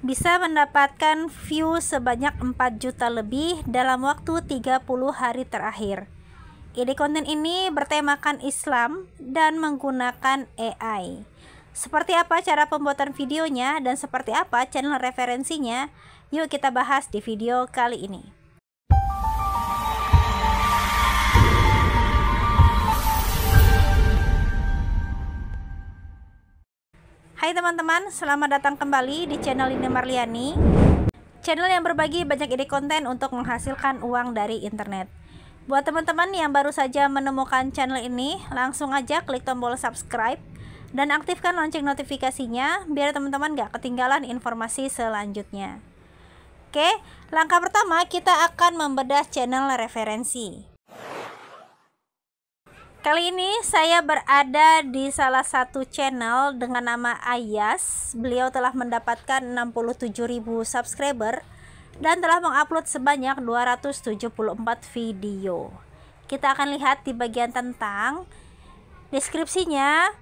bisa mendapatkan view sebanyak 4 juta lebih dalam waktu 30 hari terakhir. Ide konten ini bertemakan Islam dan menggunakan AI. Seperti apa cara pembuatan videonya dan seperti apa channel referensinya? Yuk kita bahas di video kali ini. Hai teman-teman, selamat datang kembali di channel Linda Marliani, channel yang berbagi banyak ide konten untuk menghasilkan uang dari internet. Buat teman-teman yang baru saja menemukan channel ini, langsung aja klik tombol subscribe dan aktifkan lonceng notifikasinya biar teman-teman gak ketinggalan informasi selanjutnya. Oke, langkah pertama kita akan membedah channel referensi. Kali ini saya berada di salah satu channel dengan nama Ayas. Beliau telah mendapatkan 67.000 subscriber dan telah mengupload sebanyak 274 video. Kita akan lihat di bagian tentang deskripsinya.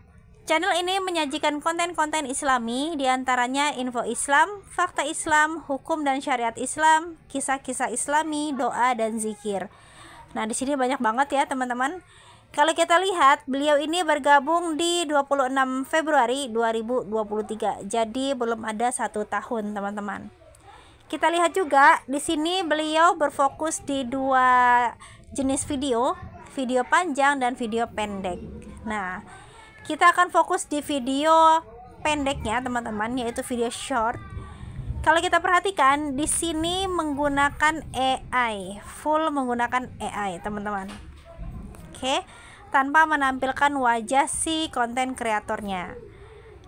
Channel ini menyajikan konten-konten Islami, diantaranya info Islam, fakta Islam, hukum dan syariat Islam, kisah-kisah Islami, doa dan zikir. Nah, di sini banyak banget ya teman-teman. Kalau kita lihat, beliau ini bergabung di 26 Februari 2023. Jadi belum ada 1 tahun, teman-teman. Kita lihat juga di sini beliau berfokus di 2 jenis video, video panjang dan video pendek. Nah, kita akan fokus di video pendeknya, teman-teman, yaitu video short. Kalau kita perhatikan di sini menggunakan AI, full menggunakan AI, teman-teman. Oke, tanpa menampilkan wajah si konten kreatornya.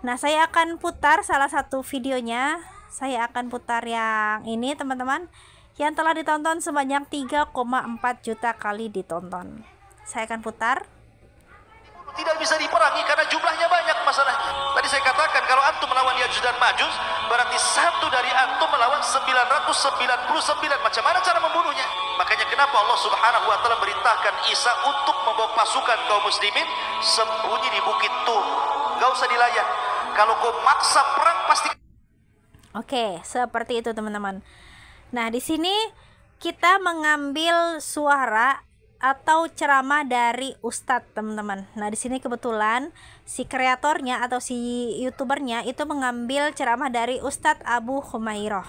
Nah, saya akan putar salah satu videonya. Saya akan putar yang ini, teman-teman, yang telah ditonton sebanyak 3,4 juta kali ditonton. Saya akan putar. Tidak bisa diperangi karena jumlahnya banyak masalahnya. Tadi saya katakan kalau antum melawan Ya'juj dan Ma'juj, berarti satu dari antum melawan 999. Macam mana cara membunuhnya? Makanya kenapa Allah Subhanahu wa taala merintahkan Isa untuk membawa pasukan kaum muslimin sembunyi di bukit Tur. Gak usah dilayan. Kalau kau maksa perang pasti. Oke, seperti itu teman-teman. Nah, di sini kita mengambil suara atau ceramah dari ustadz, teman-teman. Nah, di sini kebetulan si kreatornya atau si youtubernya itu mengambil ceramah dari Ustadz Abu Khumairah.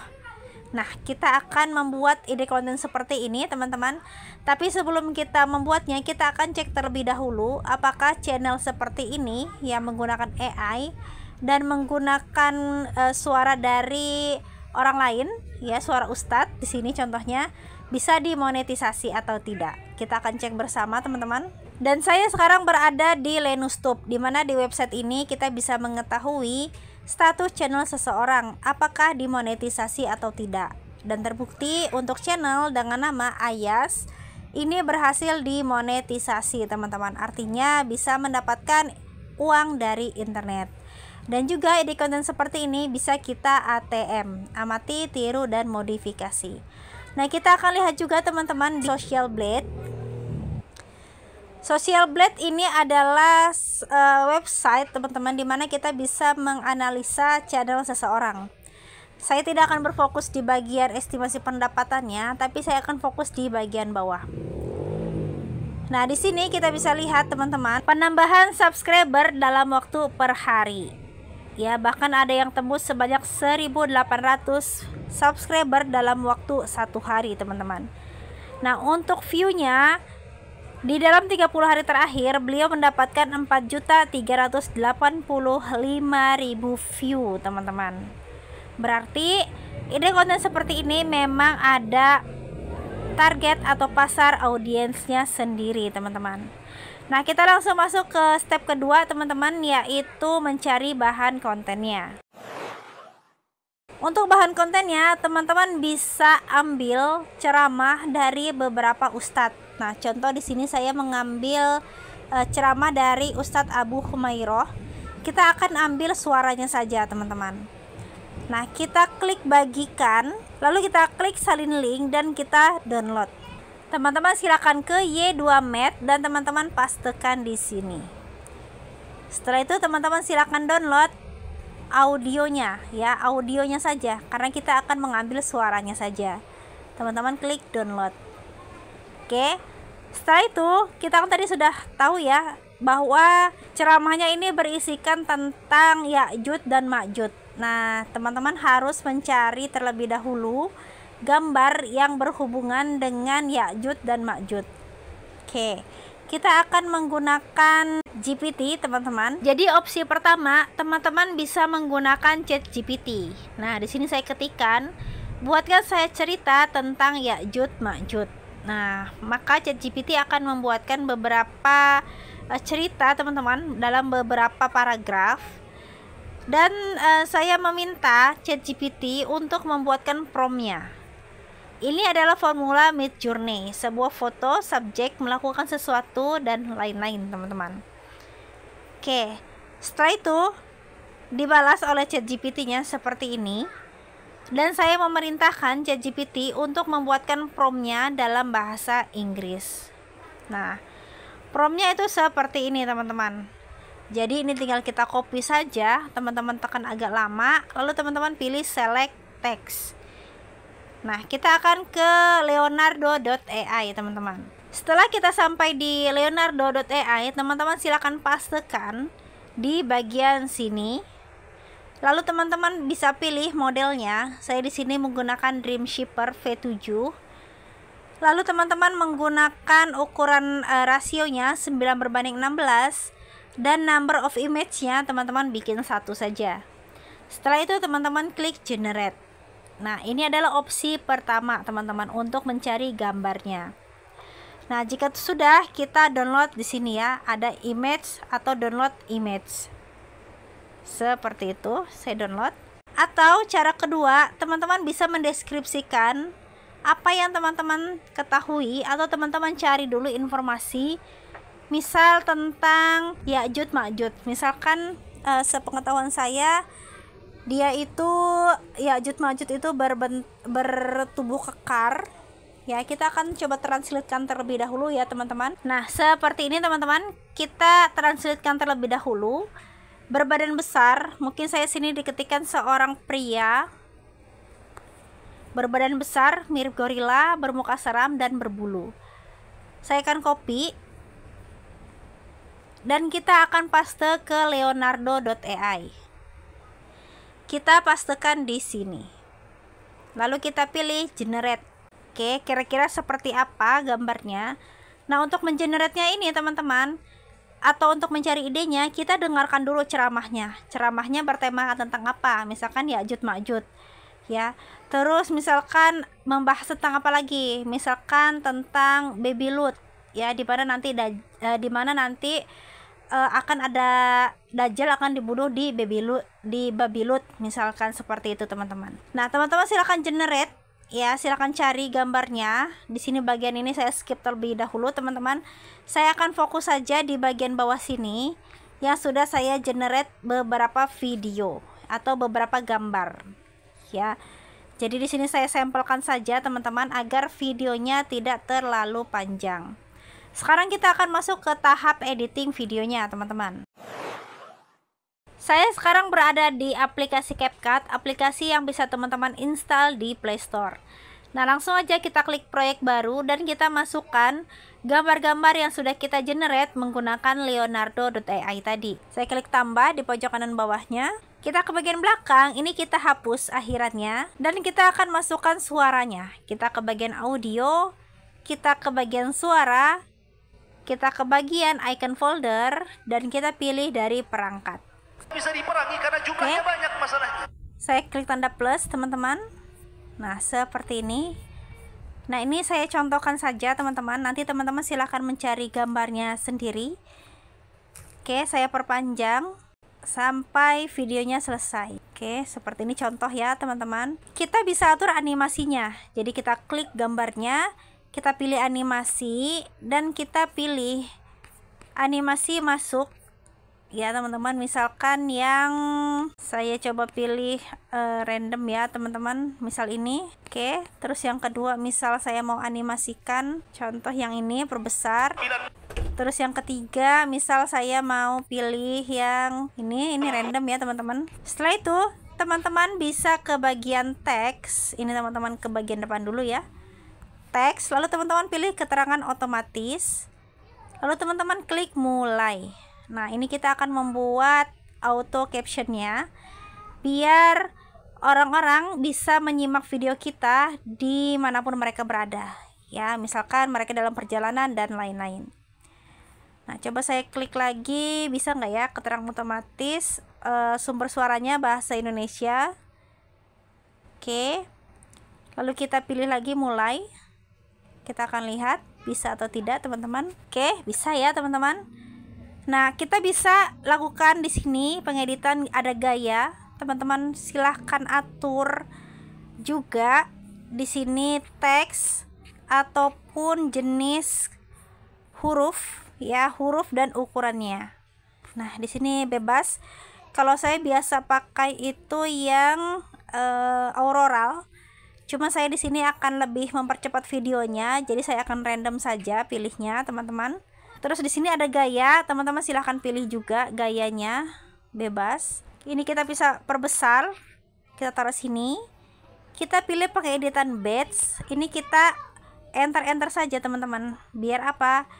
Nah, kita akan membuat ide konten seperti ini, teman-teman. Tapi sebelum kita membuatnya, kita akan cek terlebih dahulu apakah channel seperti ini yang menggunakan AI dan menggunakan suara dari orang lain, ya, suara ustadz di sini contohnya, bisa dimonetisasi atau tidak. Kita akan cek bersama, teman-teman. Dan saya sekarang berada di Lenustube, di mana di website ini kita bisa mengetahui status channel seseorang apakah dimonetisasi atau tidak. Dan terbukti untuk channel dengan nama Ayas ini berhasil dimonetisasi, teman-teman. Artinya bisa mendapatkan uang dari internet. Dan juga ide konten seperti ini bisa kita ATM, amati, tiru dan modifikasi. Nah, kita akan lihat juga teman-teman di Social Blade. Social Blade ini adalah website, teman-teman, di mana kita bisa menganalisa channel seseorang. Saya tidak akan berfokus di bagian estimasi pendapatannya, tapi saya akan fokus di bagian bawah. Nah, di sini kita bisa lihat, teman-teman, penambahan subscriber dalam waktu per hari. Ya, bahkan ada yang tembus sebanyak 1.800 subscriber dalam waktu 1 hari, teman-teman. Nah, untuk view-nya di dalam 30 hari terakhir beliau mendapatkan 4.385.000 view, teman-teman. Berarti ide konten seperti ini memang ada target atau pasar audiensnya sendiri, teman-teman. Nah, kita langsung masuk ke step kedua, teman-teman, yaitu mencari bahan kontennya. Untuk bahan kontennya, teman-teman bisa ambil ceramah dari beberapa ustadz. Nah, contoh di sini saya mengambil ceramah dari Ustadz Abu Khumairah. Kita akan ambil suaranya saja, teman-teman. Nah, kita klik bagikan, lalu kita klik salin link dan kita download. Teman-teman silakan ke Y2Med dan teman-teman pastekan di sini. Setelah itu teman-teman silakan download audionya ya, audionya saja, karena kita akan mengambil suaranya saja. Teman-teman klik download. Oke, setelah itu kita kan tadi sudah tahu ya bahwa ceramahnya ini berisikan tentang Ya'juj dan Ma'juj. Nah, teman-teman harus mencari terlebih dahulu gambar yang berhubungan dengan Ya'juj dan Ma'juj. Oke, kita akan menggunakan GPT, teman-teman. Jadi opsi pertama, teman-teman bisa menggunakan ChatGPT. Nah, di sini saya ketikkan, buatkan saya cerita tentang Ya'juj Ma'juj. Nah, maka ChatGPT akan membuatkan beberapa cerita, teman-teman, dalam beberapa paragraf. Dan saya meminta ChatGPT untuk membuatkan promptnya. Ini adalah formula Midjourney, sebuah foto, subjek, melakukan sesuatu, dan lain-lain, teman-teman. Oke, setelah itu dibalas oleh ChatGPT-nya seperti ini. Dan saya memerintahkan ChatGPT untuk membuatkan promptnya dalam bahasa Inggris. Nah, promptnya itu seperti ini, teman-teman. Jadi ini tinggal kita copy saja, teman-teman tekan agak lama, lalu teman-teman pilih select text. Nah, kita akan ke leonardo.ai, teman-teman. Setelah kita sampai di leonardo.ai, teman-teman silakan pastekan di bagian sini. Lalu teman-teman bisa pilih modelnya. Saya di sini menggunakan Dreamshipper V7. Lalu teman-teman menggunakan ukuran rasionya 9:16 dan number of image-nya teman-teman bikin 1 saja. Setelah itu teman-teman klik generate. Nah, ini adalah opsi pertama, teman-teman, untuk mencari gambarnya. Nah, jika sudah, kita download di sini ya, ada image atau download image. Seperti itu, saya download. Atau cara kedua, teman-teman bisa mendeskripsikan apa yang teman-teman ketahui atau teman-teman cari dulu informasi, misal tentang Ya'juj Ma'juj. Misalkan sepengetahuan saya, dia itu Ya'juj Ma'juj itu bertubuh kekar. Ya, kita akan coba translatekan terlebih dahulu ya, teman-teman. Nah, seperti ini, teman-teman. Kita translatekan terlebih dahulu. Berbadan besar, mungkin saya sini diketikkan seorang pria. Berbadan besar, mirip gorila, bermuka seram dan berbulu. Saya akan copy. Dan kita akan paste ke leonardo.ai. Kita pastekan di sini. Lalu kita pilih generate. Oke, kira-kira seperti apa gambarnya? Nah, untuk mengenerate-nya ini, teman-teman, atau untuk mencari idenya, kita dengarkan dulu ceramahnya. Ceramahnya bertema tentang apa? Misalkan Ya'juj Ma'juj, ya. Terus misalkan membahas tentang apa lagi? Misalkan tentang Baby Lut, ya, di mana nanti akan ada Dajjal akan dibunuh di Baby Lut, misalkan seperti itu, teman-teman. Nah, teman-teman silakan generate, ya, silakan cari gambarnya. Di sini bagian ini saya skip terlebih dahulu, teman-teman. Saya akan fokus saja di bagian bawah sini yang sudah saya generate beberapa video atau beberapa gambar, ya. Jadi di sini saya sampelkan saja, teman-teman, agar videonya tidak terlalu panjang. Sekarang kita akan masuk ke tahap editing videonya, teman-teman. Saya sekarang berada di aplikasi CapCut, aplikasi yang bisa teman-teman install di Play Store. Nah, langsung aja kita klik proyek baru dan kita masukkan gambar-gambar yang sudah kita generate menggunakan leonardo.ai tadi. Saya klik tambah di pojok kanan bawahnya. Kita ke bagian belakang, ini kita hapus akhirannya dan kita akan masukkan suaranya. Kita ke bagian audio, kita ke bagian suara, kita ke bagian icon folder dan kita pilih dari perangkat. Bisa diperangi karena jumlahnya banyak masalahnya. Saya klik tanda plus, teman-teman. Nah, seperti ini. Nah, ini saya contohkan saja, teman-teman. Nanti teman-teman silahkan mencari gambarnya sendiri. Oke, saya perpanjang sampai videonya selesai. Oke, seperti ini contoh ya, teman-teman. Kita bisa atur animasinya. Jadi kita klik gambarnya, kita pilih animasi dan kita pilih animasi masuk. Ya, teman-teman, misalkan yang saya coba pilih random ya, teman-teman, misal ini. Oke, terus yang kedua misal saya mau animasikan contoh yang ini perbesar. Terus yang ketiga, misal saya mau pilih yang ini random ya teman-teman. Setelah itu teman-teman bisa ke bagian teks. Ini teman-teman ke bagian depan dulu ya, teks. Lalu teman-teman pilih keterangan otomatis, lalu teman-teman klik mulai. Nah, ini kita akan membuat auto captionnya biar orang-orang bisa menyimak video kita dimanapun mereka berada ya, misalkan mereka dalam perjalanan dan lain-lain. Nah, coba saya klik lagi, bisa nggak ya keterangan otomatis, sumber suaranya bahasa Indonesia. Oke, lalu kita pilih lagi mulai. Kita akan lihat bisa atau tidak teman-teman. Oke, bisa ya teman-teman. Nah, kita bisa lakukan di sini pengeditan, ada gaya. Teman-teman silahkan atur juga di sini teks ataupun jenis huruf ya, huruf dan ukurannya. Nah, di sini bebas. Kalau saya biasa pakai itu yang auroral. Cuma saya di sini akan lebih mempercepat videonya, jadi saya akan random saja pilihnya, teman-teman. Terus di sini ada gaya, teman-teman silahkan pilih juga gayanya, bebas. Ini kita bisa perbesar, kita taruh sini. Kita pilih pengeditan batch. Ini kita enter saja teman-teman. Biar apa?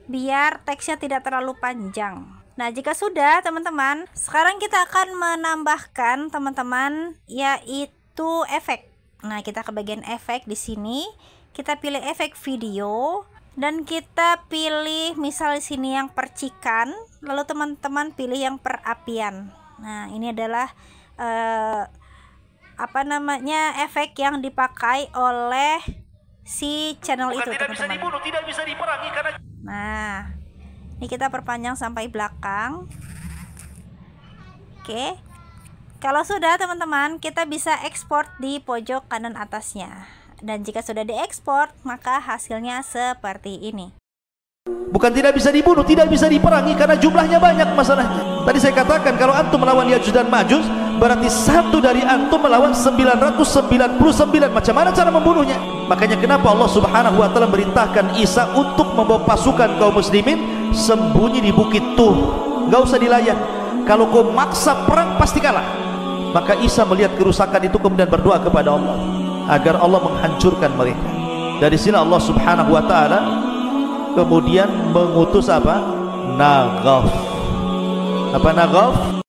Biar teksnya tidak terlalu panjang. Nah, jika sudah teman-teman, sekarang kita akan menambahkan teman-teman yaitu efek. Nah, kita ke bagian efek di sini. Kita pilih efek video dan kita pilih misal di sini yang percikan, lalu teman-teman pilih yang perapian. Nah, ini adalah efek yang dipakai oleh si channel itu, tidak teman-teman. bisa dibunuh, tidak bisa diperangi karena. Nah, ini kita perpanjang sampai belakang. Oke. Kalau sudah teman-teman, kita bisa ekspor di pojok kanan atasnya. Dan jika sudah diekspor, maka hasilnya seperti ini. Bukan tidak bisa dibunuh, tidak bisa diperangi karena jumlahnya banyak masalahnya. Tadi saya katakan kalau antum melawan Ya'juj dan Ma'juj, berarti satu dari antum melawan 999. Macam mana cara membunuhnya? Makanya kenapa Allah Subhanahu wa taala merintahkan Isa untuk membawa pasukan kaum muslimin sembunyi di bukit Tuh. Enggak usah dilayan. Kalau kau maksa perang pasti kalah. Maka Isa melihat kerusakan itu kemudian berdoa kepada Allah agar Allah menghancurkan mereka. Dari sini Allah Subhanahu wa taala kemudian mengutus apa? Naghaf. Apa Naghaf?